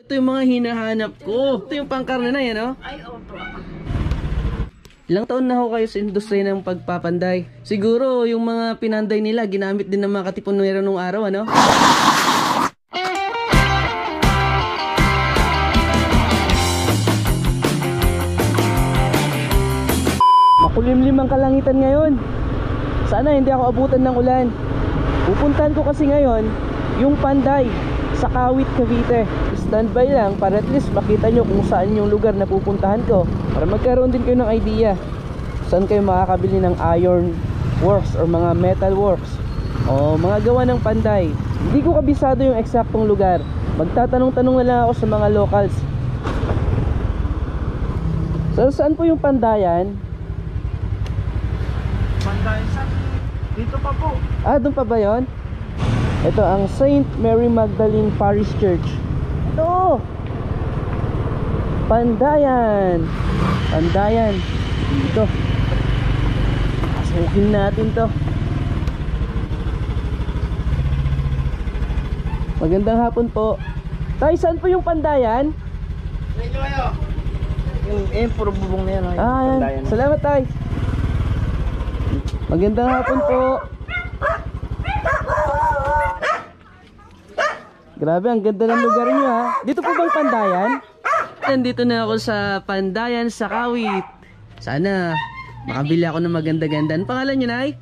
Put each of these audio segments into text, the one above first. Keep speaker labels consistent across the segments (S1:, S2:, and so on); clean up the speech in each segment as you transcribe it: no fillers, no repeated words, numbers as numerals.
S1: Ito yung mga hinahanap ko. Ito yung pangkarne na yan, no?
S2: Ay, opo.
S1: Ilang taon na ho kayo sa industriya ng pagpapanday? Siguro yung mga pinanday nila ginamit din ng mga katipunero nung araw, ano? Makulimlim ang kalangitan ngayon. Sana hindi ako abutan ng ulan. Pupuntahan ko kasi ngayon yung Panday sa Kawit, Cavite. Standby lang para at least makita nyo kung saan yung lugar na pupuntahan ko, para magkaroon din kayo ng idea saan kayo makakabili ng iron works or mga metal works o mga gawa ng Panday. Hindi ko kabisado yung eksaktong lugar. Magtatanong-tanong na lang ako sa mga locals. So saan po yung Pandayan?
S3: Pandayan sa dito pa po.
S1: Ah, doon pa ba yun? Ito ang Saint Mary Magdalene Parish Church. Ito! Pandayan! Pandayan! Dito. Pasukin natin to. Magandang hapon po. Tay, saan po yung Pandayan?
S3: Dito kayo. Yung puro bubong na yan.
S1: Ah, yan. Salamat, tay. Magandang hapon po. Grabe, ang ganda ng lugar niyo, ha. Dito po bang Pandayan? Nandito na ako sa Pandayan sa Kawit. Sana makabili ako ng maganda-ganda. Ang pangalan niyo, Nay?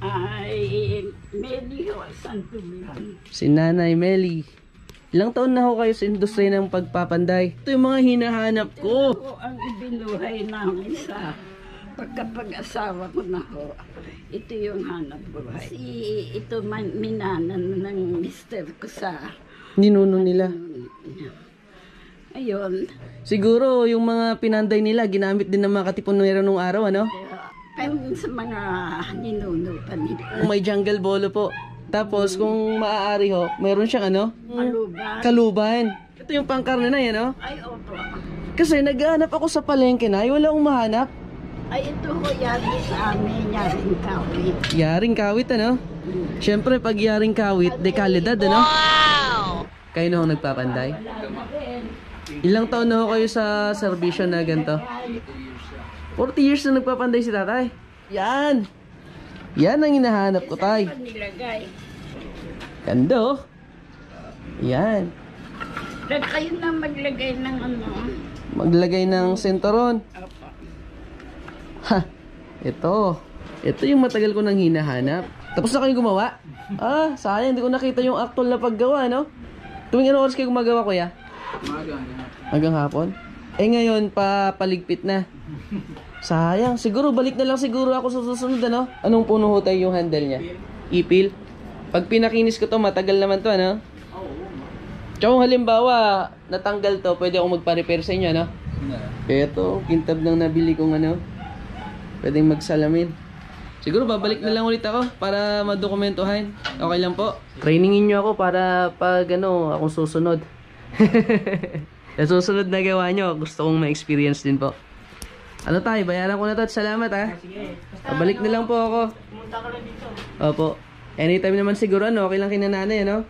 S2: Ay, Meli ho, Santo Bilan.
S1: Si Nanay Meli. Ilang taon na ho kayo sa industriya ng pagpapanday? Ito yung mga hinahanap ko.
S2: Ito ang ibinuhay namin sa pagkapag-asawa ko na ho. Ito yung hanap buhay. Ito minanan ng mister ko sa
S1: Ninuno nila.
S2: ayun.
S1: Siguro yung mga pinanday nila ginamit din ng mga katipunero nung araw, ano?
S2: Ayun sa mga ninuno pa nila.
S1: May jungle bolo po. Tapos kung maaari ho, mayroon siyang ano?
S2: Maluban.
S1: Kaluban. Ito yung pangkarne na yan, no?
S2: Ay, opo.
S1: Kasi naghahanap ako sa palengke na, wala akong mahanap.
S2: Ay, ito ho yari sa amin, yaring kawit.
S1: Yaring kawit, ano? Siyempre, pag yaring kawit, dekalidad, ano? Wow! Kayo na ho nagpapanday? Ilang taon na ho kayo sa servisyo na ganito? 40 years na nagpapanday si tatay. Yan! Yan ang hinahanap ko, tay.
S2: Nilagay.
S1: Ganda, oh. Yan.
S2: Kayo na maglagay ng ano.
S1: Maglagay ng sentoron.
S2: Opo.
S1: Ha! Ito. Ito yung matagal ko nang hinahanap. Tapos na kayong gumawa? Ah, sayang. Hindi ko nakita yung actual na paggawa, no? Tuwing ano oras kayo gumagawa, kuya? Hanggang hapon? Eh ngayon, paligpit na. Sayang. Siguro, balik na lang siguro ako sa susunod, ano? Anong puno ho tayo yung handle niya? Ipil? Pag pinakinis ko to, matagal naman to, ano? Tsaka kung halimbawa, natanggal to, pwede akong magpa-repair sa inyo, ano? Kaya to, kintab lang nabili kong ano. Pwedeng magsalamin. Siguro, babalik na lang ulit ako para madokumentuhan. Okay lang po. Trainingin nyo ako para pag ano, akong susunod. Sa susunod na gawa nyo, gusto kong ma-experience din po. Ano tayo, bayaran ko na to at salamat, ha?
S3: Sige.
S1: Pabalik na lang po ako.
S3: Pumunta ka lang dito.
S1: Opo. Anytime naman siguro, ano, okay lang kina nanay, ano?